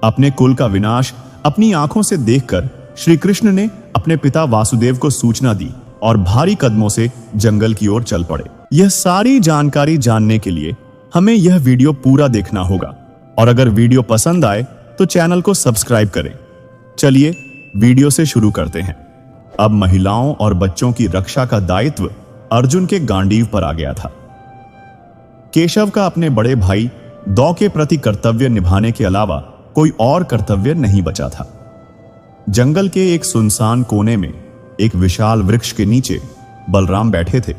अपने कुल का विनाश अपनी आंखों से देखकर श्री कृष्ण ने अपने पिता वासुदेव को सूचना दी और भारी कदमों से जंगल की ओर चल पड़े। यह सारी जानकारी जानने के लिए हमें यह वीडियो पूरा देखना होगा और अगर वीडियो पसंद आए तो चैनल को सब्सक्राइब करें। चलिए वीडियो से शुरू करते हैं। अब महिलाओं और बच्चों की रक्षा का दायित्व अर्जुन के गांडीव पर आ गया था। केशव का अपने बड़े भाई दौ के प्रति कर्तव्य निभाने के अलावा कोई और कर्तव्य नहीं बचा था। जंगल के एक सुनसान कोने में एक विशाल वृक्ष के नीचे बलराम बैठे थे।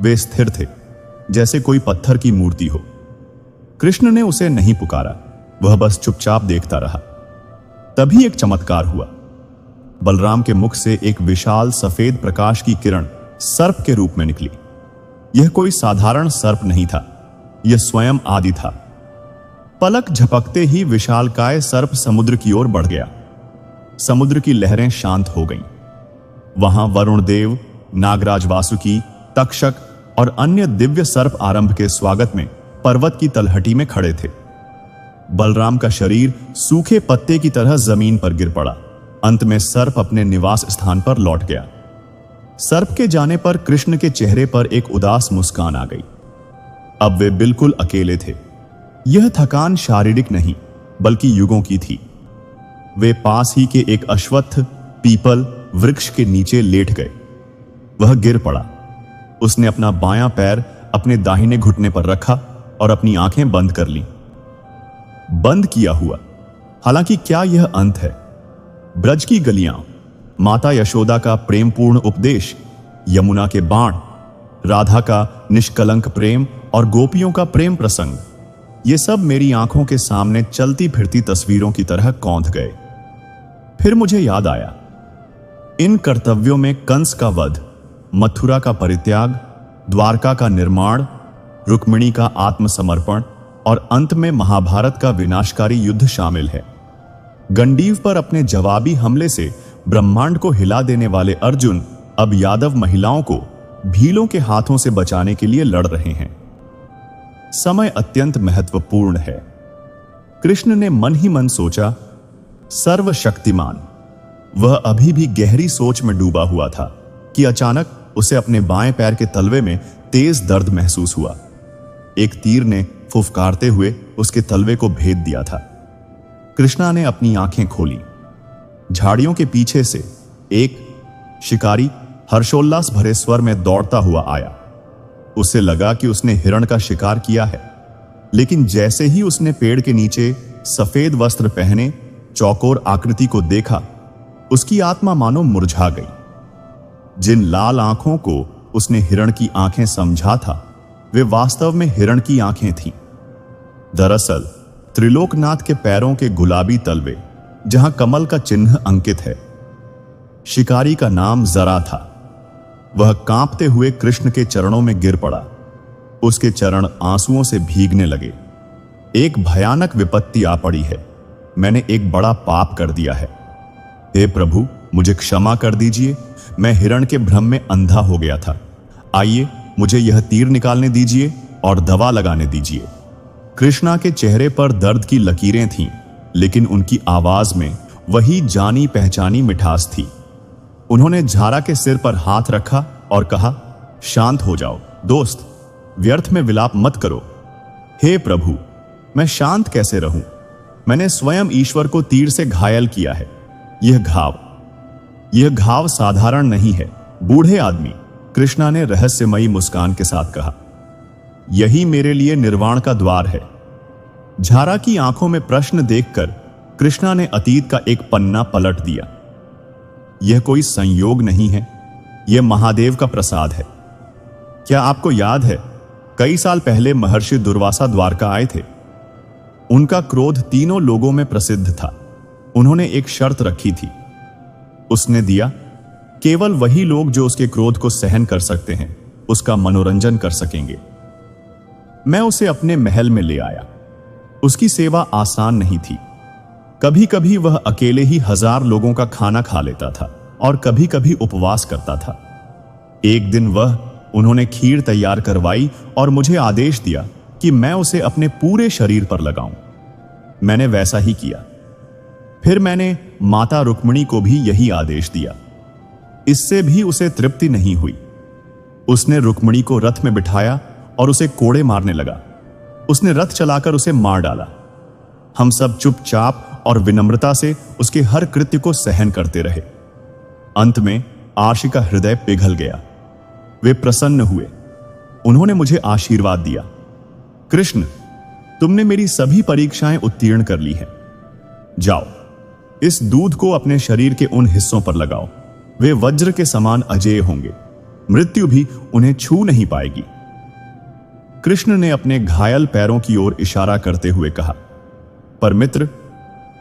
वे स्थिर थे, जैसे कोई पत्थर की मूर्ति हो। कृष्ण ने उसे नहीं पुकारा, वह बस चुपचाप देखता रहा। तभी एक चमत्कार हुआ। बलराम के मुख से एक विशाल सफेद प्रकाश की किरण सर्प के रूप में निकली। यह कोई साधारण सर्प नहीं था, यह स्वयं आदि था। पलक झपकते ही विशालकाय सर्प समुद्र की ओर बढ़ गया। समुद्र की लहरें शांत हो गईं। वहां वरुण देव, नागराज वासुकी, तक्षक और अन्य दिव्य सर्प आरंभ के स्वागत में पर्वत की तलहटी में खड़े थे। बलराम का शरीर सूखे पत्ते की तरह जमीन पर गिर पड़ा। अंत में सर्प अपने निवास स्थान पर लौट गया। सर्प के जाने पर कृष्ण के चेहरे पर एक उदास मुस्कान आ गई। अब वे बिल्कुल अकेले थे। यह थकान शारीरिक नहीं बल्कि युगों की थी। वे पास ही के एक अश्वत्थ पीपल वृक्ष के नीचे लेट गए। वह गिर पड़ा। उसने अपना बायां पैर अपने दाहिने घुटने पर रखा और अपनी आंखें बंद कर लीं। बंद किया हुआ। हालांकि क्या यह अंत है? ब्रज की गलियां, माता यशोदा का प्रेमपूर्ण उपदेश, यमुना के बाण, राधा का निष्कलंक प्रेम और गोपियों का प्रेम प्रसंग, ये सब मेरी आंखों के सामने चलती फिरती तस्वीरों की तरह कौंध गए। फिर मुझे याद आया, इन कर्तव्यों में कंस का वध, मथुरा का परित्याग, द्वारका का निर्माण, रुक्मिणी का आत्मसमर्पण और अंत में महाभारत का विनाशकारी युद्ध शामिल है। गंडीव पर अपने जवाबी हमले से ब्रह्मांड को हिला देने वाले अर्जुन अब यादव महिलाओं को भीलों के हाथों से बचाने के लिए लड़ रहे हैं। समय अत्यंत महत्वपूर्ण है। कृष्ण ने मन ही मन सोचा, सर्वशक्तिमान। वह अभी भी गहरी सोच में डूबा हुआ था कि अचानक उसे अपने बाएं पैर के तलवे में तेज दर्द महसूस हुआ। एक तीर ने फुफकारते हुए उसके तलवे को भेद दिया था। कृष्णा ने अपनी आंखें खोली। झाड़ियों के पीछे से एक शिकारी हर्षोल्लास भरे स्वर में दौड़ता हुआ आया। उसे लगा कि उसने हिरण का शिकार किया है, लेकिन जैसे ही उसने पेड़ के नीचे सफेद वस्त्र पहने चौकोर आकृति को देखा, उसकी आत्मा मानो मुरझा गई। जिन लाल आंखों को उसने हिरण की आंखें समझा था, वे वास्तव में हिरण की आंखें थीं। दरअसल त्रिलोकनाथ के पैरों के गुलाबी तलवे, जहां कमल का चिन्ह अंकित है। शिकारी का नाम जरा था। वह कांपते हुए कृष्ण के चरणों में गिर पड़ा। उसके चरण आंसुओं से भीगने लगे। एक भयानक विपत्ति आ पड़ी है। मैंने एक बड़ा पाप कर दिया है। हे प्रभु, मुझे क्षमा कर दीजिए। मैं हिरण के भ्रम में अंधा हो गया था। आइए, मुझे यह तीर निकालने दीजिए और दवा लगाने दीजिए। कृष्णा के चेहरे पर दर्द की लकीरें थीं, लेकिन उनकी आवाज में वही जानी पहचानी मिठास थी। उन्होंने झारा के सिर पर हाथ रखा और कहा, शांत हो जाओ दोस्त, व्यर्थ में विलाप मत करो। हे प्रभु, मैं शांत कैसे रहूं? मैंने स्वयं ईश्वर को तीर से घायल किया है। यह घाव साधारण नहीं है। बूढ़े आदमी, कृष्णा ने रहस्यमयी मुस्कान के साथ कहा, यही मेरे लिए निर्वाण का द्वार है। झारा की आंखों में प्रश्न देखकर कृष्णा ने अतीत का एक पन्ना पलट दिया। यह कोई संयोग नहीं है, यह महादेव का प्रसाद है। क्या आपको याद है, कई साल पहले महर्षि दुर्वासा द्वारका आए थे। उनका क्रोध तीनों लोगों में प्रसिद्ध था। उन्होंने एक शर्त रखी थी। उसने दिया, केवल वही लोग जो उसके क्रोध को सहन कर सकते हैं उसका मनोरंजन कर सकेंगे। मैं उसे अपने महल में ले आया। उसकी सेवा आसान नहीं थी। कभी कभी वह अकेले ही 1000 लोगों का खाना खा लेता था और कभी कभी उपवास करता था। एक दिन उन्होंने खीर तैयार करवाई और मुझे आदेश दिया कि मैं उसे अपने पूरे शरीर पर लगाऊं। मैंने वैसा ही किया। फिर मैंने माता रुक्मिणी को भी यही आदेश दिया। इससे भी उसे तृप्ति नहीं हुई। उसने रुक्मिणी को रथ में बिठाया और उसे कोड़े मारने लगा। उसने रथ चलाकर उसे मार डाला। हम सब चुपचाप और विनम्रता से उसके हर कृत्य को सहन करते रहे। अंत में आर्षि का हृदय पिघल गया। वे प्रसन्न हुए। उन्होंने मुझे आशीर्वाद दिया। कृष्ण, तुमने मेरी सभी परीक्षाएं उत्तीर्ण कर ली हैं। जाओ, इस दूध को अपने शरीर के उन हिस्सों पर लगाओ। वे वज्र के समान अजेय होंगे। मृत्यु भी उन्हें छू नहीं पाएगी। कृष्ण ने अपने घायल पैरों की ओर इशारा करते हुए कहा, पर मित्र,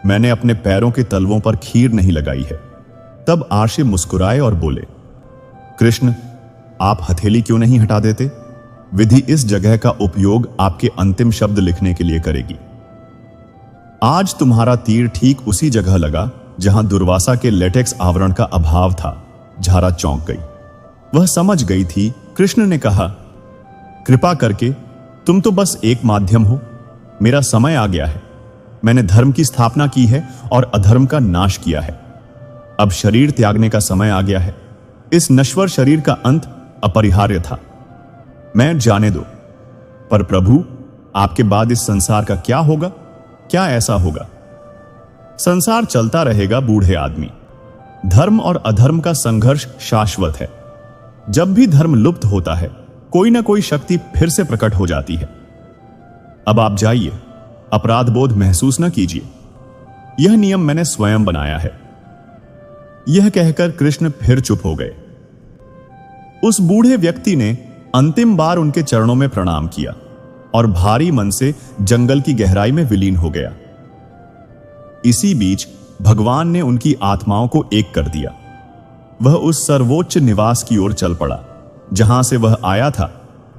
मैंने अपने पैरों के तलवों पर खीर नहीं लगाई है। तब आर्षि मुस्कुराए और बोले, कृष्ण, आप हथेली क्यों नहीं हटा देते? विधि इस जगह का उपयोग आपके अंतिम शब्द लिखने के लिए करेगी। आज तुम्हारा तीर ठीक उसी जगह लगा जहां दुर्वासा के लेटेक्स आवरण का अभाव था। झारा चौंक गई। वह समझ गई थी। कृष्ण ने कहा, कृपा करके तुम तो बस एक माध्यम हो। मेरा समय आ गया है। मैंने धर्म की स्थापना की है और अधर्म का नाश किया है। अब शरीर त्यागने का समय आ गया है। इस नश्वर शरीर का अंत अपरिहार्य था। मैं जाने दो। पर प्रभु, आपके बाद इस संसार का क्या होगा? क्या ऐसा होगा? संसार चलता रहेगा बूढ़े आदमी। धर्म और अधर्म का संघर्ष शाश्वत है। जब भी धर्म लुप्त होता है, कोई ना कोई शक्ति फिर से प्रकट हो जाती है। अब आप जाइए, अपराध बोध महसूस न कीजिए। यह नियम मैंने स्वयं बनाया है। यह कहकर कृष्ण फिर चुप हो गए। उस बूढ़े व्यक्ति ने अंतिम बार उनके चरणों में प्रणाम किया और भारी मन से जंगल की गहराई में विलीन हो गया। इसी बीच भगवान ने उनकी आत्माओं को एक कर दिया। वह उस सर्वोच्च निवास की ओर चल पड़ा जहां से वह आया था,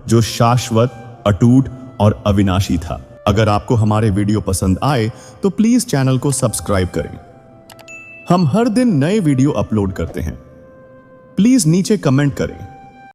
जो शाश्वत, अटूट और अविनाशी था। अगर आपको हमारे वीडियो पसंद आए तो प्लीज चैनल को सब्सक्राइब करें। हम हर दिन नए वीडियो अपलोड करते हैं। प्लीज नीचे कमेंट करें